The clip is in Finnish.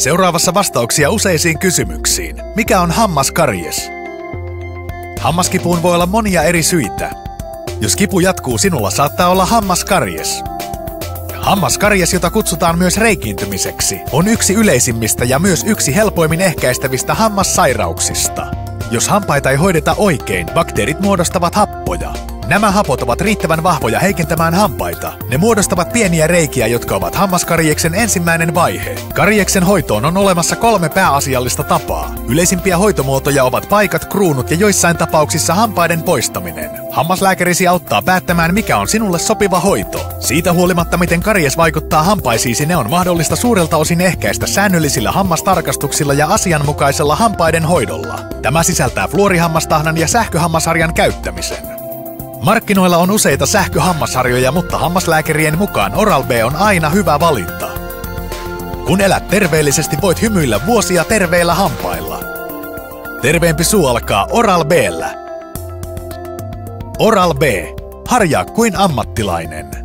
Seuraavassa vastauksia useisiin kysymyksiin. Mikä on hammaskaries? Hammaskipuun voi olla monia eri syitä. Jos kipu jatkuu, sinulla saattaa olla hammaskaries. Hammaskaries, jota kutsutaan myös reikiintymiseksi, on yksi yleisimmistä ja myös yksi helpoimmin ehkäistävistä hammassairauksista. Jos hampaita ei hoideta oikein, bakteerit muodostavat happoja. Nämä hapot ovat riittävän vahvoja heikentämään hampaita. Ne muodostavat pieniä reikiä, jotka ovat hammaskarieksen ensimmäinen vaihe. Karieksen hoitoon on olemassa 3 pääasiallista tapaa. Yleisimpiä hoitomuotoja ovat paikat, kruunut ja joissain tapauksissa hampaiden poistaminen. Hammaslääkärisi auttaa päättämään, mikä on sinulle sopiva hoito. Siitä huolimatta, miten karies vaikuttaa hampaisiisi, ne on mahdollista suurelta osin ehkäistä säännöllisillä hammastarkastuksilla ja asianmukaisella hampaiden hoidolla. Tämä sisältää fluorihammastahnan ja sähköhammasharjan käyttämisen. Markkinoilla on useita sähköhammasharjoja, mutta hammaslääkärien mukaan Oral-B on aina hyvä valinta. Kun elät terveellisesti, voit hymyillä vuosia terveillä hampailla. Terveempi suu alkaa Oral-B:llä. Oral-B. Harjaa kuin ammattilainen.